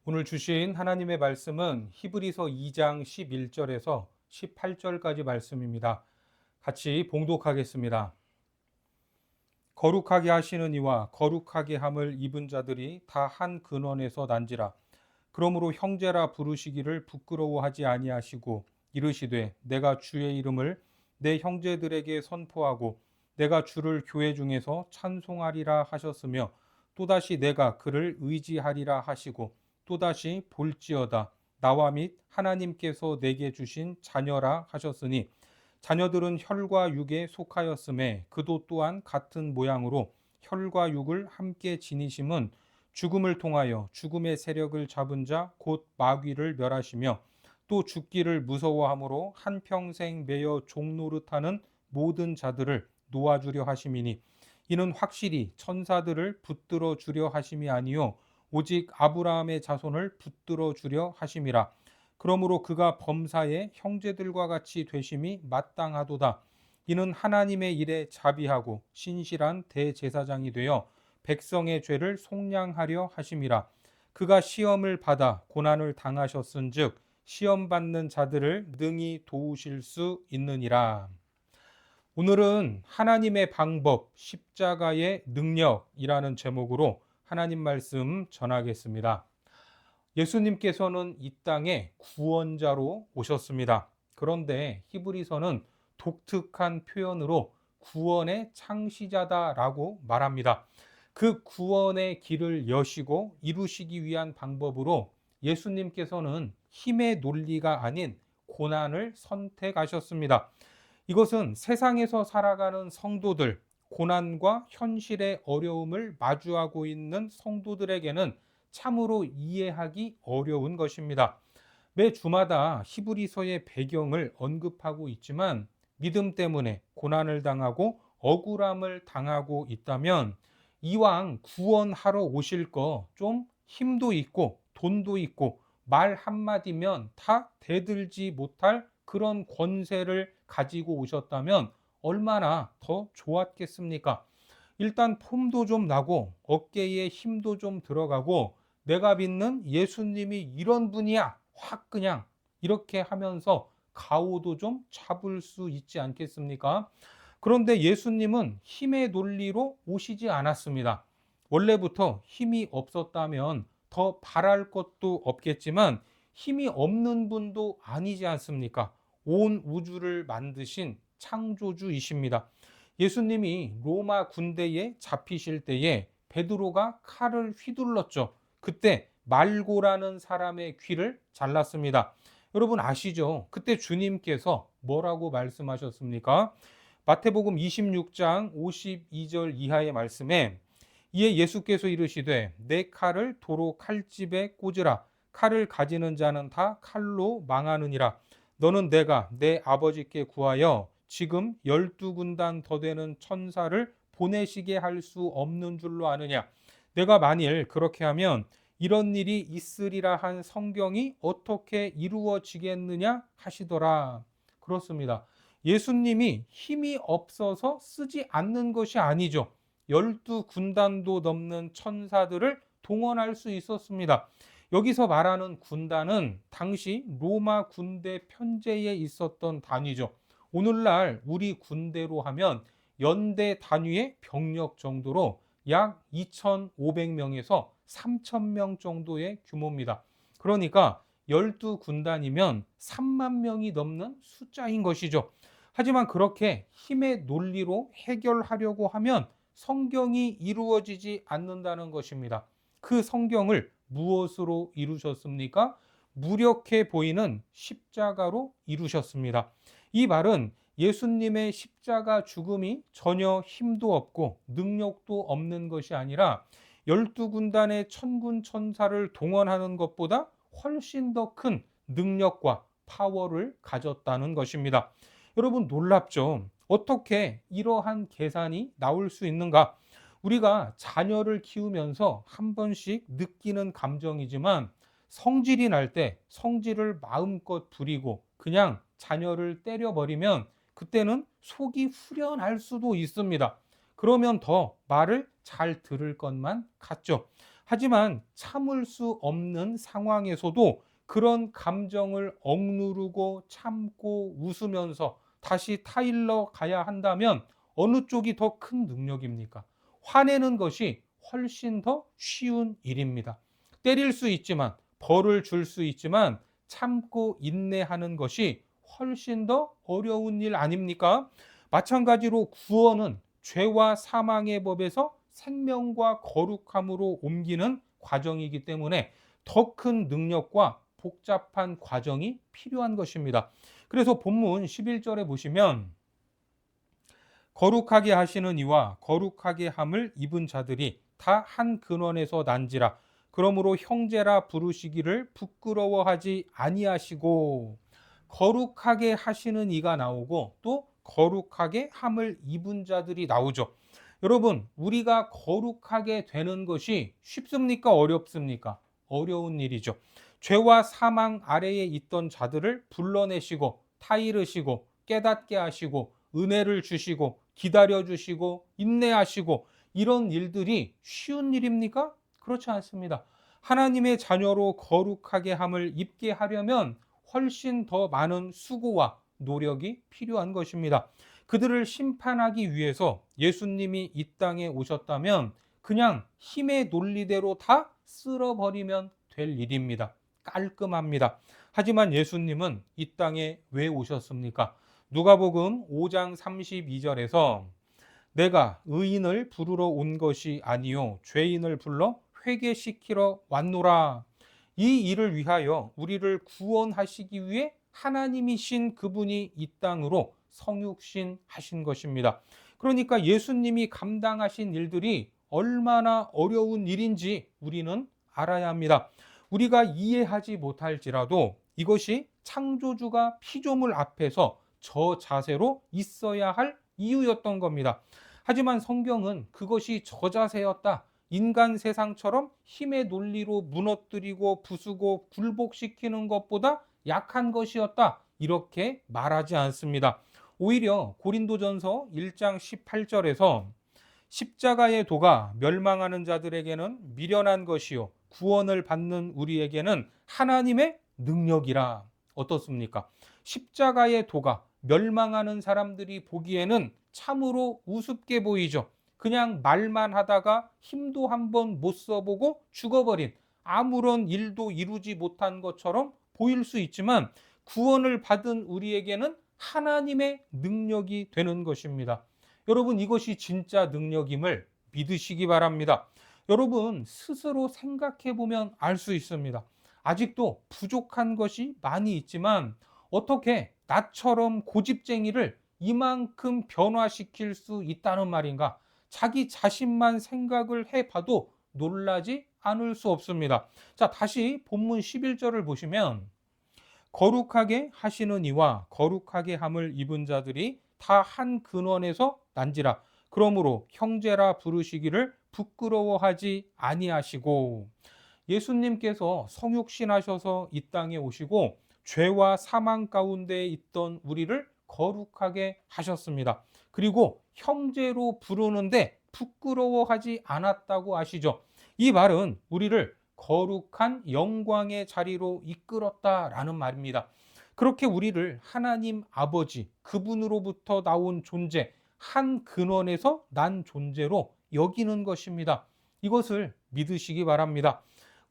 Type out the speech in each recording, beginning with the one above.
오늘 주신 하나님의 말씀은 히브리서 2장 11절에서 18절까지 말씀입니다. 같이 봉독하겠습니다. 거룩하게 하시는 이와 거룩하게 함을 입은 자들이 다 한 근원에서 난지라. 그러므로 형제라 부르시기를 부끄러워하지 아니하시고 이르시되 내가 주의 이름을 내 형제들에게 선포하고 내가 주를 교회 중에서 찬송하리라 하셨으며 또다시 내가 그를 의지하리라 하시고 또다시 볼지어다 나와 및 하나님께서 내게 주신 자녀라 하셨으니 자녀들은 혈과 육에 속하였음에 그도 또한 같은 모양으로 혈과 육을 함께 지니심은 죽음을 통하여 죽음의 세력을 잡은 자 곧 마귀를 멸하시며 또 죽기를 무서워함으로 한평생 매여 종노릇하는 모든 자들을 놓아주려 하심이니 이는 확실히 천사들을 붙들어 주려 하심이 아니요 오직 아브라함의 자손을 붙들어 주려 하심이라. 그러므로 그가 범사의 형제들과 같이 되심이 마땅하도다. 이는 하나님의 일에 자비하고 신실한 대제사장이 되어 백성의 죄를 속량하려 하심이라. 그가 시험을 받아 고난을 당하셨은즉 시험 받는 자들을 능히 도우실 수 있느니라. 오늘은 하나님의 방법, 십자가의 능력이라는 제목으로 하나님 말씀 전하겠습니다. 예수님께서는 이 땅에 구원자로 오셨습니다. 그런데 히브리서는 독특한 표현으로 구원의 창시자다라고 말합니다. 그 구원의 길을 여시고 이루시기 위한 방법으로 예수님께서는 힘의 논리가 아닌 고난을 선택하셨습니다. 이것은 세상에서 살아가는 성도들, 고난과 현실의 어려움을 마주하고 있는 성도들에게는 참으로 이해하기 어려운 것입니다. 매 주마다 히브리서의 배경을 언급하고 있지만 믿음 때문에 고난을 당하고 억울함을 당하고 있다면 이왕 구원하러 오실 거 좀 힘도 있고 돈도 있고 말 한마디면 다 대들지 못할 그런 권세를 가지고 오셨다면 얼마나 더 좋았겠습니까? 일단 폼도 좀 나고 어깨에 힘도 좀 들어가고 내가 믿는 예수님이 이런 분이야. 확 그냥 이렇게 하면서 가오도 좀 잡을 수 있지 않겠습니까? 그런데 예수님은 힘의 논리로 오시지 않았습니다. 원래부터 힘이 없었다면 더 바랄 것도 없겠지만 힘이 없는 분도 아니지 않습니까? 온 우주를 만드신 창조주이십니다. 예수님이 로마 군대에 잡히실 때에 베드로가 칼을 휘둘렀죠. 그때 말고라는 사람의 귀를 잘랐습니다. 여러분 아시죠? 그때 주님께서 뭐라고 말씀하셨습니까? 마태복음 26장 52절 이하의 말씀에 이에 예수께서 이르시되 내 칼을 도로 칼집에 꽂으라. 칼을 가지는 자는 다 칼로 망하느니라. 너는 내가 내 아버지께 구하여 지금 12군단 더 되는 천사를 보내시게 할 수 없는 줄로 아느냐. 내가 만일 그렇게 하면 이런 일이 있으리라 한 성경이 어떻게 이루어지겠느냐 하시더라. 그렇습니다. 예수님이 힘이 없어서 쓰지 않는 것이 아니죠. 12군단도 넘는 천사들을 동원할 수 있었습니다. 여기서 말하는 군단은 당시 로마 군대 편제에 있었던 단위죠. 오늘날 우리 군대로 하면 연대 단위의 병력 정도로 약 2,500명에서 3,000명 정도의 규모입니다. 그러니까 12군단이면 3만 명이 넘는 숫자인 것이죠. 하지만 그렇게 힘의 논리로 해결하려고 하면 성경이 이루어지지 않는다는 것입니다. 그 성경을 무엇으로 이루셨습니까? 무력해 보이는 십자가로 이루셨습니다. 이 말은 예수님의 십자가 죽음이 전혀 힘도 없고 능력도 없는 것이 아니라 12군단의 천군 천사를 동원하는 것보다 훨씬 더 큰 능력과 파워를 가졌다는 것입니다. 여러분 놀랍죠? 어떻게 이러한 계산이 나올 수 있는가? 우리가 자녀를 키우면서 한 번씩 느끼는 감정이지만 성질이 날 때 성질을 마음껏 부리고 그냥 자녀를 때려버리면 그때는 속이 후련할 수도 있습니다. 그러면 더 말을 잘 들을 것만 같죠. 하지만 참을 수 없는 상황에서도 그런 감정을 억누르고 참고 웃으면서 다시 타일러 가야 한다면 어느 쪽이 더 큰 능력입니까? 화내는 것이 훨씬 더 쉬운 일입니다. 때릴 수 있지만, 벌을 줄 수 있지만 참고 인내하는 것이 훨씬 더 어려운 일 아닙니까? 마찬가지로 구원은 죄와 사망의 법에서 생명과 거룩함으로 옮기는 과정이기 때문에 더 큰 능력과 복잡한 과정이 필요한 것입니다. 그래서 본문 11절에 보시면 거룩하게 하시는 이와 거룩하게 함을 입은 자들이 다 한 근원에서 난지라. 그러므로 형제라 부르시기를 부끄러워하지 아니하시고, 거룩하게 하시는 이가 나오고 또 거룩하게 함을 입은 자들이 나오죠. 여러분, 우리가 거룩하게 되는 것이 쉽습니까? 어렵습니까? 어려운 일이죠. 죄와 사망 아래에 있던 자들을 불러내시고 타이르시고 깨닫게 하시고 은혜를 주시고 기다려 주시고 인내하시고, 이런 일들이 쉬운 일입니까? 그렇지 않습니다. 하나님의 자녀로 거룩하게 함을 입게 하려면 훨씬 더 많은 수고와 노력이 필요한 것입니다. 그들을 심판하기 위해서 예수님이 이 땅에 오셨다면 그냥 힘의 논리대로 다 쓸어버리면 될 일입니다. 깔끔합니다. 하지만 예수님은 이 땅에 왜 오셨습니까? 누가복음 5장 32절에서 내가 의인을 부르러 온 것이 아니요 죄인을 불러 회개시키러 왔노라. 이 일을 위하여 우리를 구원하시기 위해 하나님이신 그분이 이 땅으로 성육신 하신 것입니다. 그러니까 예수님이 감당하신 일들이 얼마나 어려운 일인지 우리는 알아야 합니다. 우리가 이해하지 못할지라도 이것이 창조주가 피조물 앞에서 저 자세로 있어야 할 이유였던 겁니다. 하지만 성경은 그것이 저 자세였다, 인간 세상처럼 힘의 논리로 무너뜨리고 부수고 굴복시키는 것보다 약한 것이었다, 이렇게 말하지 않습니다. 오히려 고린도전서 1장 18절에서 십자가의 도가 멸망하는 자들에게는 미련한 것이요 구원을 받는 우리에게는 하나님의 능력이라. 어떻습니까? 십자가의 도가 멸망하는 사람들이 보기에는 참으로 우습게 보이죠. 그냥 말만 하다가 힘도 한번 못 써보고 죽어버린, 아무런 일도 이루지 못한 것처럼 보일 수 있지만 구원을 받은 우리에게는 하나님의 능력이 되는 것입니다. 여러분, 이것이 진짜 능력임을 믿으시기 바랍니다. 여러분, 스스로 생각해 보면 알 수 있습니다. 아직도 부족한 것이 많이 있지만 어떻게 나처럼 고집쟁이를 이만큼 변화시킬 수 있다는 말인가? 자기 자신만 생각을 해봐도 놀라지 않을 수 없습니다. 자, 다시 본문 11절을 보시면 거룩하게 하시는 이와 거룩하게 함을 입은 자들이 다 한 근원에서 난지라. 그러므로 형제라 부르시기를 부끄러워하지 아니하시고, 예수님께서 성육신하셔서 이 땅에 오시고 죄와 사망 가운데 있던 우리를 거룩하게 하셨습니다. 그리고 형제로 부르는데 부끄러워하지 않았다고 아시죠? 이 말은 우리를 거룩한 영광의 자리로 이끌었다라는 말입니다. 그렇게 우리를 하나님 아버지 그분으로부터 나온 존재, 한 근원에서 난 존재로 여기는 것입니다. 이것을 믿으시기 바랍니다.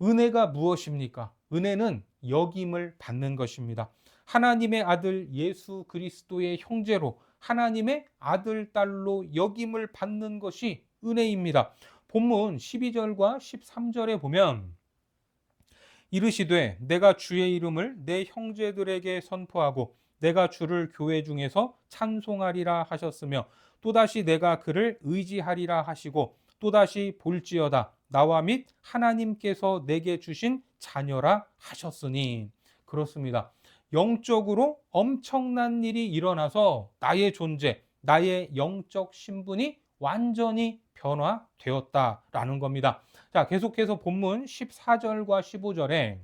은혜가 무엇입니까? 은혜는 여김을 받는 것입니다. 하나님의 아들 예수 그리스도의 형제로 하나님의 아들, 딸로 여김을 받는 것이 은혜입니다. 본문 12절과 13절에 보면 이르시되 내가 주의 이름을 내 형제들에게 선포하고 내가 주를 교회 중에서 찬송하리라 하셨으며 또다시 내가 그를 의지하리라 하시고 또다시 볼지어다 나와 및 하나님께서 내게 주신 자녀라 하셨으니. 그렇습니다. 영적으로 엄청난 일이 일어나서 나의 존재, 나의 영적 신분이 완전히 변화되었다라는 겁니다. 자, 계속해서 본문 14절과 15절에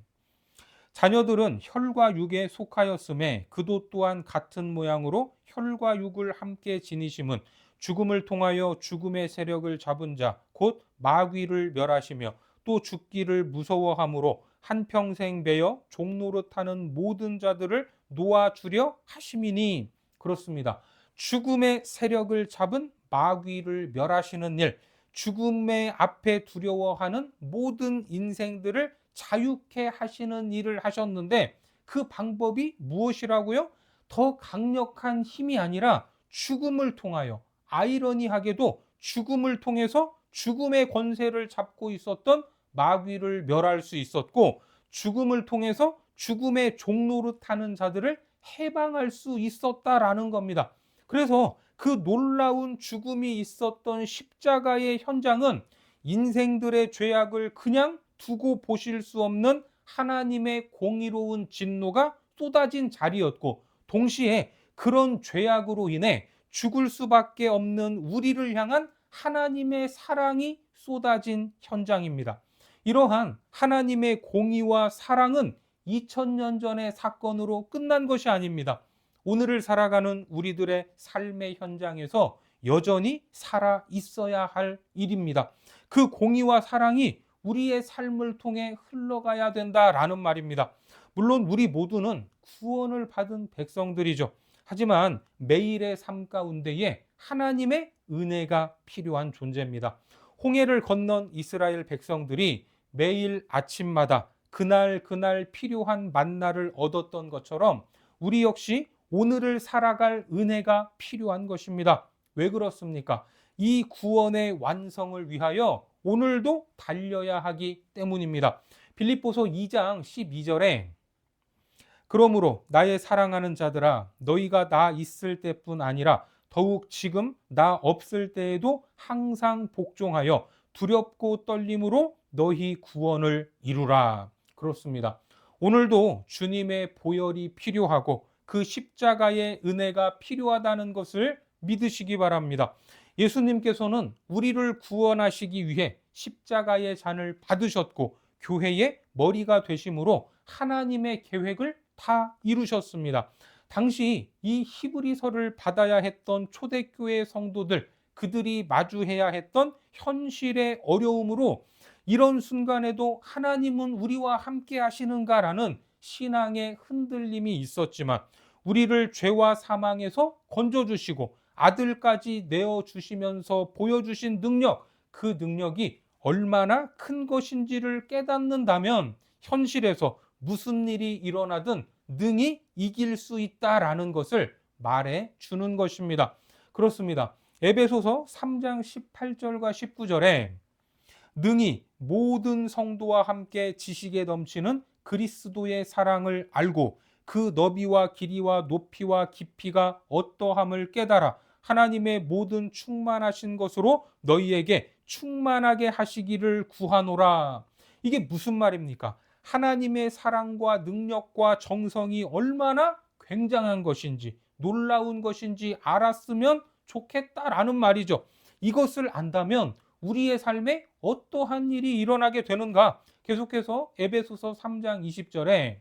자녀들은 혈과 육에 속하였음에 그도 또한 같은 모양으로 혈과 육을 함께 지니심은 죽음을 통하여 죽음의 세력을 잡은 자 곧 마귀를 멸하시며 또 죽기를 무서워함으로 한평생 매여 종노릇하는 모든 자들을 놓아주려 하심이니. 그렇습니다. 죽음의 세력을 잡은 마귀를 멸하시는 일, 죽음의 앞에 두려워하는 모든 인생들을 자유케 하시는 일을 하셨는데, 그 방법이 무엇이라고요? 더 강력한 힘이 아니라 죽음을 통하여, 아이러니하게도 죽음을 통해서 죽음의 권세를 잡고 있었던 마귀를 멸할 수 있었고, 죽음을 통해서 죽음의 종노릇하는 자들을 해방할 수 있었다라는 겁니다. 그래서 그 놀라운 죽음이 있었던 십자가의 현장은 인생들의 죄악을 그냥 두고 보실 수 없는 하나님의 공의로운 진노가 쏟아진 자리였고, 동시에 그런 죄악으로 인해 죽을 수밖에 없는 우리를 향한 하나님의 사랑이 쏟아진 현장입니다. 이러한 하나님의 공의와 사랑은 2000년 전의 사건으로 끝난 것이 아닙니다. 오늘을 살아가는 우리들의 삶의 현장에서 여전히 살아 있어야 할 일입니다. 그 공의와 사랑이 우리의 삶을 통해 흘러가야 된다라는 말입니다. 물론 우리 모두는 구원을 받은 백성들이죠. 하지만 매일의 삶 가운데에 하나님의 은혜가 필요한 존재입니다. 홍해를 건넌 이스라엘 백성들이 매일 아침마다 그날 필요한 만나를 얻었던 것처럼 우리 역시 오늘을 살아갈 은혜가 필요한 것입니다. 왜 그렇습니까? 이 구원의 완성을 위하여 오늘도 달려야 하기 때문입니다. 빌립보서 2장 12절에 그러므로 나의 사랑하는 자들아, 너희가 나 있을 때뿐 아니라 더욱 지금 나 없을 때에도 항상 복종하여 두렵고 떨림으로 너희 구원을 이루라. 그렇습니다. 오늘도 주님의 보혈이 필요하고 그 십자가의 은혜가 필요하다는 것을 믿으시기 바랍니다. 예수님께서는 우리를 구원하시기 위해 십자가의 잔을 받으셨고 교회의 머리가 되심으로 하나님의 계획을 다 이루셨습니다. 당시 이 히브리서를 받아야 했던 초대교회 성도들, 그들이 마주해야 했던 현실의 어려움으로 이런 순간에도 하나님은 우리와 함께 하시는가라는 신앙의 흔들림이 있었지만, 우리를 죄와 사망에서 건져주시고 아들까지 내어주시면서 보여주신 능력, 그 능력이 얼마나 큰 것인지를 깨닫는다면 현실에서 무슨 일이 일어나든 능히 이길 수 있다라는 것을 말해 주는 것입니다. 그렇습니다. 에베소서 3장 18절과 19절에 능히 모든 성도와 함께 지식에 넘치는 그리스도의 사랑을 알고 그 너비와 길이와 높이와 깊이가 어떠함을 깨달아 하나님의 모든 충만하신 것으로 너희에게 충만하게 하시기를 구하노라. 이게 무슨 말입니까? 하나님의 사랑과 능력과 정성이 얼마나 굉장한 것인지, 놀라운 것인지 알았으면 좋겠다라는 말이죠. 이것을 안다면 우리의 삶에 어떠한 일이 일어나게 되는가? 계속해서 에베소서 3장 20절에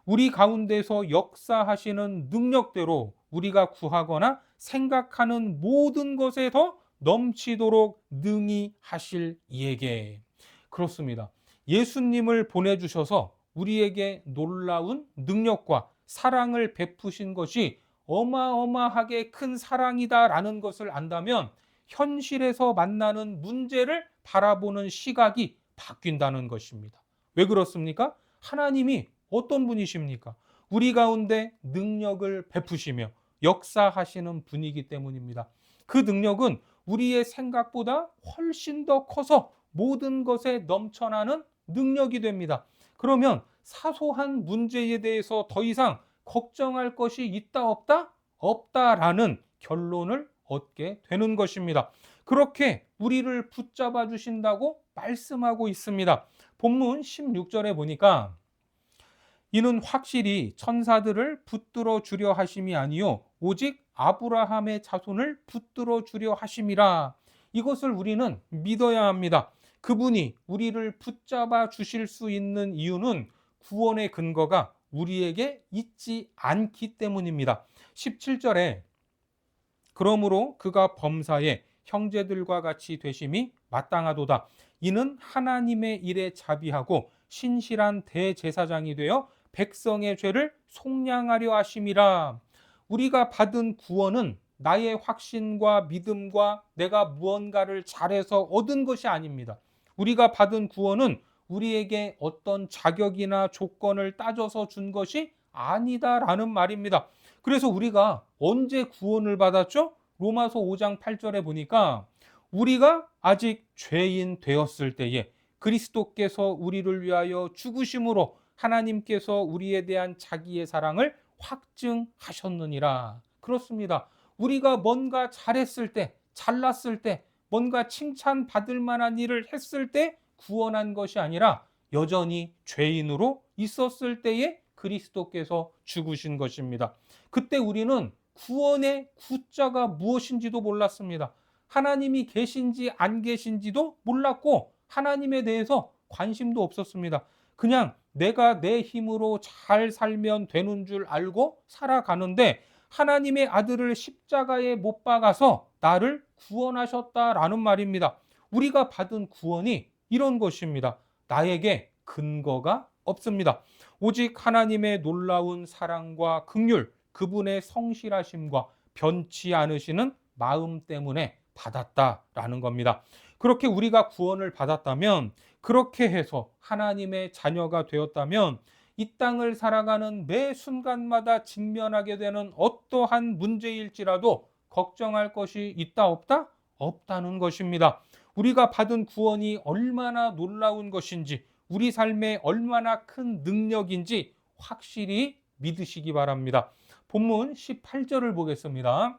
우리 가운데서 역사하시는 능력대로 우리가 구하거나 생각하는 모든 것에 더 넘치도록 능히 하실 이에게. 그렇습니다. 예수님을 보내주셔서 우리에게 놀라운 능력과 사랑을 베푸신 것이 어마어마하게 큰 사랑이다라는 것을 안다면 현실에서 만나는 문제를 바라보는 시각이 바뀐다는 것입니다. 왜 그렇습니까? 하나님이 어떤 분이십니까? 우리 가운데 능력을 베푸시며 역사하시는 분이기 때문입니다. 그 능력은 우리의 생각보다 훨씬 더 커서 모든 것에 넘쳐나는 능력이 됩니다. 그러면 사소한 문제에 대해서 더 이상 걱정할 것이 있다 없다? 없다라는 결론을 얻게 되는 것입니다. 그렇게 우리를 붙잡아 주신다고 말씀하고 있습니다. 본문 16절에 보니까 이는 확실히 천사들을 붙들어 주려 하심이 아니요 오직 아브라함의 자손을 붙들어 주려 하심이라. 이것을 우리는 믿어야 합니다. 그분이 우리를 붙잡아 주실 수 있는 이유는 구원의 근거가 우리에게 있지 않기 때문입니다. 17절에 그러므로 그가 범사에 형제들과 같이 되심이 마땅하도다. 이는 하나님의 일에 자비하고 신실한 대제사장이 되어 백성의 죄를 속량하려 하심이라. 우리가 받은 구원은 나의 확신과 믿음과 내가 무언가를 잘해서 얻은 것이 아닙니다. 우리가 받은 구원은 우리에게 어떤 자격이나 조건을 따져서 준 것이 아니다라는 말입니다. 그래서 우리가 언제 구원을 받았죠? 로마서 5장 8절에 보니까 우리가 아직 죄인 되었을 때에 그리스도께서 우리를 위하여 죽으심으로 하나님께서 우리에 대한 자기의 사랑을 확증하셨느니라. 그렇습니다. 우리가 뭔가 잘했을 때, 잘났을 때, 뭔가 칭찬받을 만한 일을 했을 때 구원한 것이 아니라 여전히 죄인으로 있었을 때에 그리스도께서 죽으신 것입니다. 그때 우리는 구원의 구자가 무엇인지도 몰랐습니다. 하나님이 계신지 안 계신지도 몰랐고 하나님에 대해서 관심도 없었습니다. 그냥 내가 내 힘으로 잘 살면 되는 줄 알고 살아가는데 하나님의 아들을 십자가에 못 박아서 나를 구원하셨다라는 말입니다. 우리가 받은 구원이 이런 것입니다. 나에게 근거가 없습니다. 오직 하나님의 놀라운 사랑과 긍휼, 그분의 성실하심과 변치 않으시는 마음 때문에 받았다라는 겁니다. 그렇게 우리가 구원을 받았다면, 그렇게 해서 하나님의 자녀가 되었다면 이 땅을 살아가는 매 순간마다 직면하게 되는 어떠한 문제일지라도 걱정할 것이 있다 없다? 없다는 것입니다. 우리가 받은 구원이 얼마나 놀라운 것인지, 우리 삶에 얼마나 큰 능력인지 확실히 믿으시기 바랍니다. 본문 18절을 보겠습니다.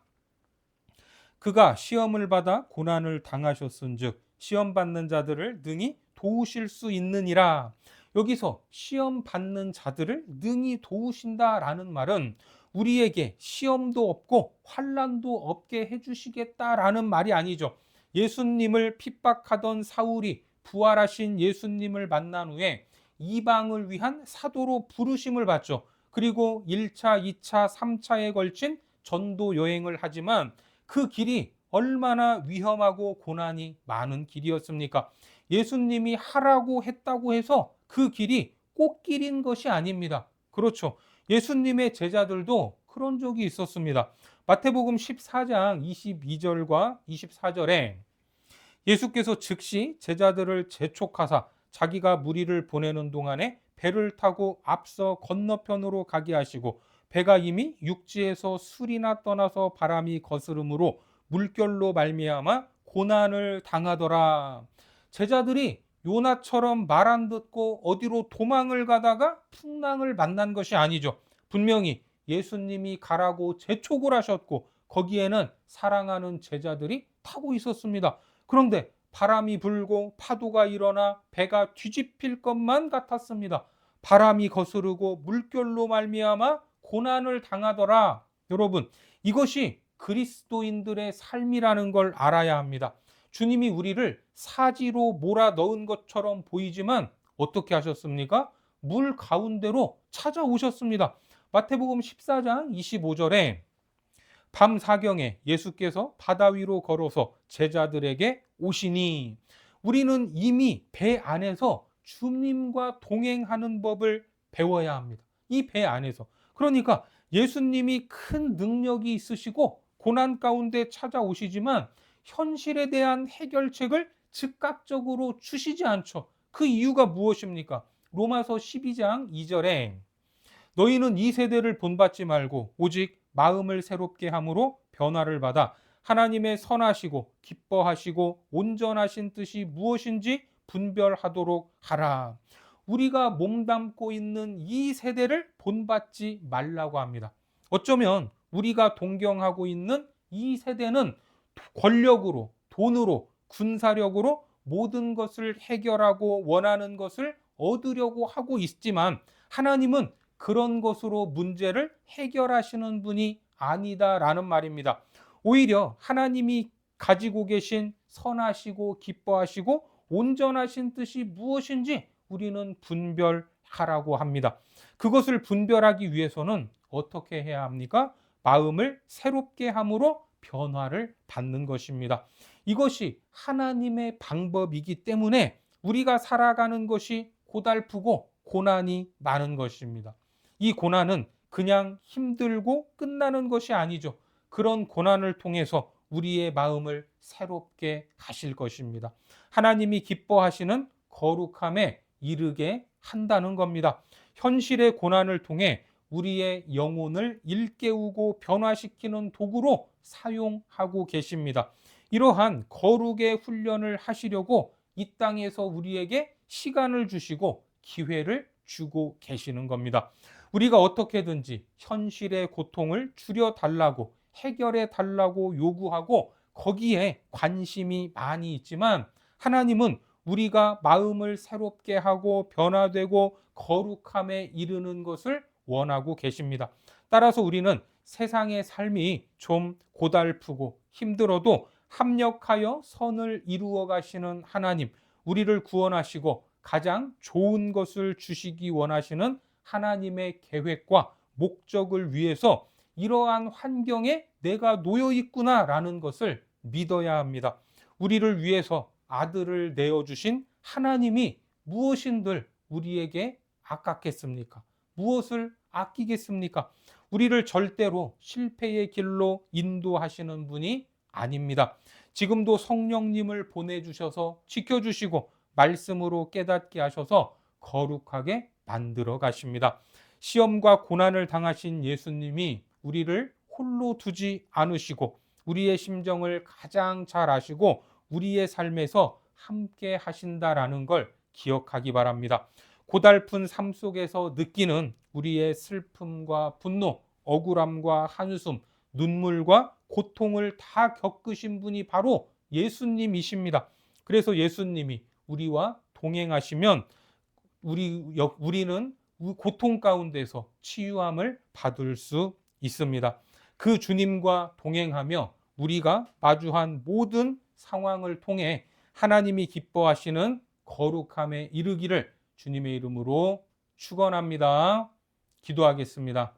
그가 시험을 받아 고난을 당하셨은즉 시험 받는 자들을 능히 도우실 수 있느니라. 여기서 시험 받는 자들을 능히 도우신다라는 말은 우리에게 시험도 없고 환난도 없게 해주시겠다라는 말이 아니죠. 예수님을 핍박하던 사울이 부활하신 예수님을 만난 후에 이방을 위한 사도로 부르심을 받죠. 그리고 1차, 2차, 3차에 걸친 전도 여행을 하지만 그 길이 얼마나 위험하고 고난이 많은 길이었습니까? 예수님이 하라고 했다고 해서 그 길이 꽃길인 것이 아닙니다. 그렇죠. 예수님의 제자들도 그런 적이 있었습니다. 마태복음 14장 22절과 24절에 예수께서 즉시 제자들을 재촉하사 자기가 무리를 보내는 동안에 배를 타고 앞서 건너편으로 가게 하시고 배가 이미 육지에서 술이나 떠나서 바람이 거스름으로 물결로 말미암아 고난을 당하더라. 제자들이 요나처럼 말 안 듣고 어디로 도망을 가다가 풍랑을 만난 것이 아니죠. 분명히 예수님이 가라고 재촉을 하셨고 거기에는 사랑하는 제자들이 타고 있었습니다. 그런데 바람이 불고 파도가 일어나 배가 뒤집힐 것만 같았습니다. 바람이 거스르고 물결로 말미암아 고난을 당하더라. 여러분, 이것이 그리스도인들의 삶이라는 걸 알아야 합니다. 주님이 우리를 사지로 몰아 넣은 것처럼 보이지만 어떻게 하셨습니까? 물 가운데로 찾아오셨습니다. 마태복음 14장 25절에 밤 사경에 예수께서 바다 위로 걸어서 제자들에게 오시니, 우리는 이미 배 안에서 주님과 동행하는 법을 배워야 합니다. 이 배 안에서. 그러니까 예수님이 큰 능력이 있으시고 고난 가운데 찾아오시지만 현실에 대한 해결책을 즉각적으로 주시지 않죠. 그 이유가 무엇입니까? 로마서 12장 2절에 너희는 이 세대를 본받지 말고 오직 마음을 새롭게 함으로 변화를 받아 하나님의 선하시고 기뻐하시고 온전하신 뜻이 무엇인지 분별하도록 하라. 우리가 몸담고 있는 이 세대를 본받지 말라고 합니다. 어쩌면 우리가 동경하고 있는 이 세대는 권력으로, 돈으로, 군사력으로 모든 것을 해결하고 원하는 것을 얻으려고 하고 있지만 하나님은 그런 것으로 문제를 해결하시는 분이 아니다라는 말입니다. 오히려 하나님이 가지고 계신 선하시고 기뻐하시고 온전하신 뜻이 무엇인지 우리는 분별하라고 합니다. 그것을 분별하기 위해서는 어떻게 해야 합니까? 마음을 새롭게 함으로 변화를 받는 것입니다. 이것이 하나님의 방법이기 때문에 우리가 살아가는 것이 고달프고 고난이 많은 것입니다. 이 고난은 그냥 힘들고 끝나는 것이 아니죠. 그런 고난을 통해서 우리의 마음을 새롭게 하실 것입니다. 하나님이 기뻐하시는 거룩함에 이르게 한다는 겁니다. 현실의 고난을 통해 우리의 영혼을 일깨우고 변화시키는 도구로 사용하고 계십니다. 이러한 거룩의 훈련을 하시려고 이 땅에서 우리에게 시간을 주시고 기회를 주고 계시는 겁니다. 우리가 어떻게든지 현실의 고통을 줄여달라고 해결해 달라고 요구하고 거기에 관심이 많이 있지만 하나님은 우리가 마음을 새롭게 하고 변화되고 거룩함에 이르는 것을 원하고 계십니다. 따라서 우리는 세상의 삶이 좀 고달프고 힘들어도 합력하여 선을 이루어 가시는 하나님, 우리를 구원하시고 가장 좋은 것을 주시기 원하시는 하나님의 계획과 목적을 위해서 이러한 환경에 내가 놓여 있구나라는 것을 믿어야 합니다. 우리를 위해서 아들을 내어주신 하나님이 무엇인들 우리에게 아깝겠습니까? 무엇을 아끼겠습니까? 우리를 절대로 실패의 길로 인도하시는 분이 아닙니다. 지금도 성령님을 보내주셔서 지켜주시고 말씀으로 깨닫게 하셔서 거룩하게 만들어 가십니다. 시험과 고난을 당하신 예수님이 우리를 홀로 두지 않으시고 우리의 심정을 가장 잘 아시고 우리의 삶에서 함께 하신다라는 걸 기억하기 바랍니다. 고달픈 삶 속에서 느끼는 우리의 슬픔과 분노, 억울함과 한숨, 눈물과 고통을 다 겪으신 분이 바로 예수님이십니다. 그래서 예수님이 우리와 동행하시면 우리는 고통 가운데서 치유함을 받을 수 있습니다. 그 주님과 동행하며 우리가 마주한 모든 상황을 통해 하나님이 기뻐하시는 거룩함에 이르기를 주님의 이름으로 축원합니다. 기도하겠습니다.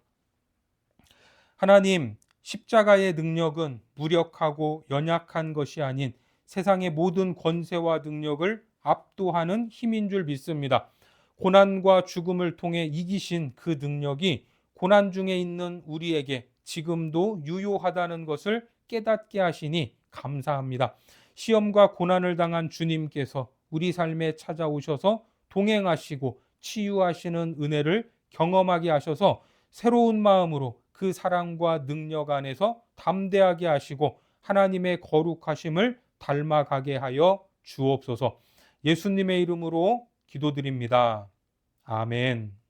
하나님, 십자가의 능력은 무력하고 연약한 것이 아닌 세상의 모든 권세와 능력을 압도하는 힘인 줄 믿습니다. 고난과 죽음을 통해 이기신 그 능력이 고난 중에 있는 우리에게 지금도 유효하다는 것을 깨닫게 하시니 감사합니다. 시험과 고난을 당한 주님께서 우리 삶에 찾아오셔서 동행하시고 치유하시는 은혜를 경험하게 하셔서 새로운 마음으로 그 사랑과 능력 안에서 담대하게 하시고 하나님의 거룩하심을 닮아가게 하여 주옵소서. 예수님의 이름으로 기도드립니다. 아멘.